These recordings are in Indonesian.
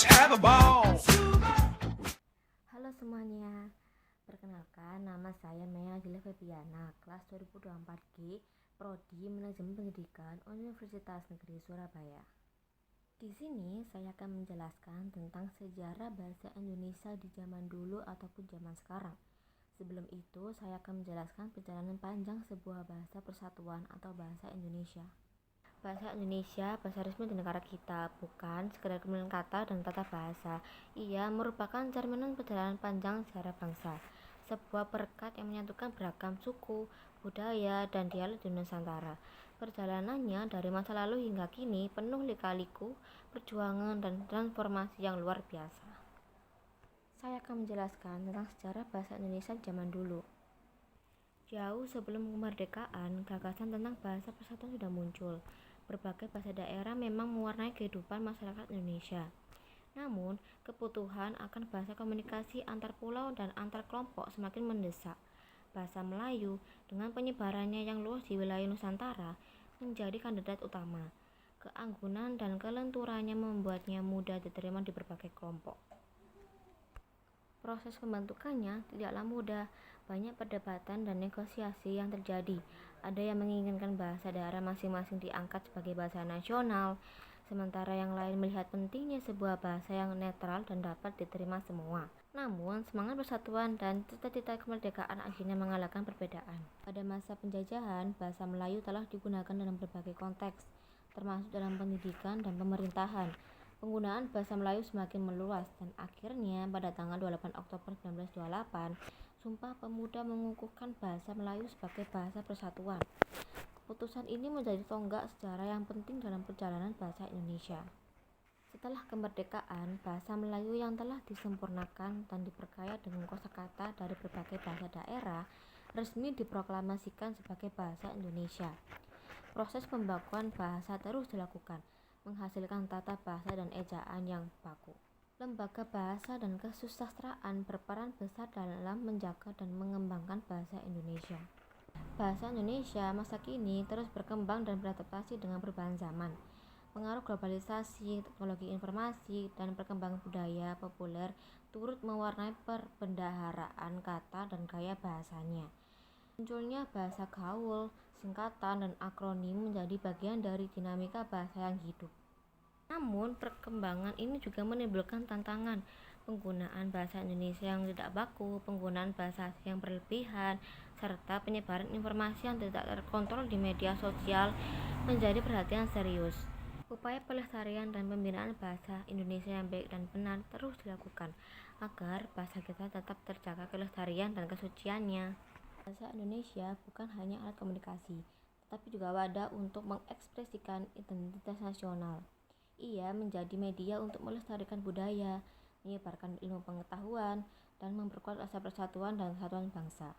Let's have a ball. Halo semuanya, perkenalkan nama saya Maya Gila Febiana, kelas 2024G, Prodi Manajemen Pendidikan Universitas Negeri Surabaya. Di sini saya akan menjelaskan tentang sejarah bahasa Indonesia di zaman dulu ataupun zaman sekarang. Sebelum itu, saya akan menjelaskan perjalanan panjang sebuah bahasa persatuan atau bahasa Indonesia. Bahasa Indonesia bahasa resmi di negara kita, bukan sekedar kumpulan kata dan tata bahasa. Ia merupakan cerminan perjalanan panjang sejarah bangsa, sebuah perekat yang menyatukan beragam suku, budaya, dan dialek di Nusantara. Perjalanannya dari masa lalu hingga kini penuh lika-liku, perjuangan, dan transformasi yang luar biasa. Saya akan menjelaskan tentang sejarah bahasa Indonesia zaman dulu. Jauh sebelum kemerdekaan, gagasan tentang bahasa persatuan sudah muncul. Berbagai bahasa daerah memang mewarnai kehidupan masyarakat Indonesia. Namun, kebutuhan akan bahasa komunikasi antar pulau dan antar kelompok semakin mendesak. Bahasa Melayu, dengan penyebarannya yang luas di wilayah Nusantara, menjadi kandidat utama. Keanggunan dan kelenturannya membuatnya mudah diterima di berbagai kelompok. Proses pembentukannya tidaklah mudah, banyak perdebatan dan negosiasi yang terjadi. Ada yang menginginkan bahasa daerah masing-masing diangkat sebagai bahasa nasional, sementara yang lain melihat pentingnya sebuah bahasa yang netral dan dapat diterima semua. Namun, semangat persatuan dan cita-cita kemerdekaan akhirnya mengalahkan perbedaan. Pada masa penjajahan, bahasa Melayu telah digunakan dalam berbagai konteks, termasuk dalam pendidikan dan pemerintahan. Penggunaan bahasa Melayu semakin meluas dan akhirnya pada tanggal 28 Oktober 1928, Sumpah Pemuda mengukuhkan bahasa Melayu sebagai bahasa persatuan. Keputusan ini menjadi tonggak sejarah yang penting dalam perjalanan bahasa Indonesia. Setelah kemerdekaan, bahasa Melayu yang telah disempurnakan dan diperkaya dengan kosakata dari berbagai bahasa daerah resmi diproklamasikan sebagai bahasa Indonesia. Proses pembakuan bahasa terus dilakukan, menghasilkan tata bahasa dan ejaan yang baku. Lembaga bahasa dan kesusastraan berperan besar dalam menjaga dan mengembangkan bahasa Indonesia. Bahasa Indonesia masa kini terus berkembang dan beradaptasi dengan perubahan zaman. Pengaruh globalisasi, teknologi informasi, dan perkembangan budaya populer turut mewarnai perbendaharaan kata dan gaya bahasanya. Munculnya bahasa gaul, singkatan, dan akronim menjadi bagian dari dinamika bahasa yang hidup. Namun, perkembangan ini juga menimbulkan tantangan. Penggunaan bahasa Indonesia yang tidak baku, penggunaan bahasa asing yang berlebihan, serta penyebaran informasi yang tidak terkontrol di media sosial menjadi perhatian serius. Upaya pelestarian dan pembinaan bahasa Indonesia yang baik dan benar terus dilakukan agar bahasa kita tetap terjaga kelestarian dan kesuciannya. Bahasa Indonesia bukan hanya alat komunikasi, tetapi juga wadah untuk mengekspresikan identitas nasional. Ia menjadi media untuk melestarikan budaya, menyebarkan ilmu pengetahuan, dan memperkuat rasa persatuan dan kesatuan bangsa.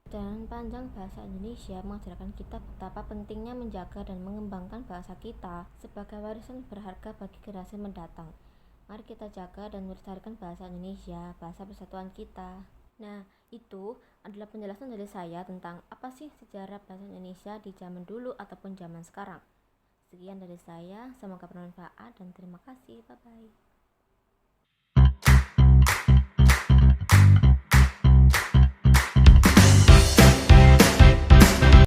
Perjalanan panjang bahasa Indonesia mengajarkan kita betapa pentingnya menjaga dan mengembangkan bahasa kita sebagai warisan berharga bagi generasi mendatang. Mari kita jaga dan melestarikan bahasa Indonesia, bahasa persatuan kita. Nah, itu adalah penjelasan dari saya tentang apa sih sejarah bahasa Indonesia di zaman dulu ataupun zaman sekarang. Sekian dari saya, semoga bermanfaat dan terima kasih. Bye-bye.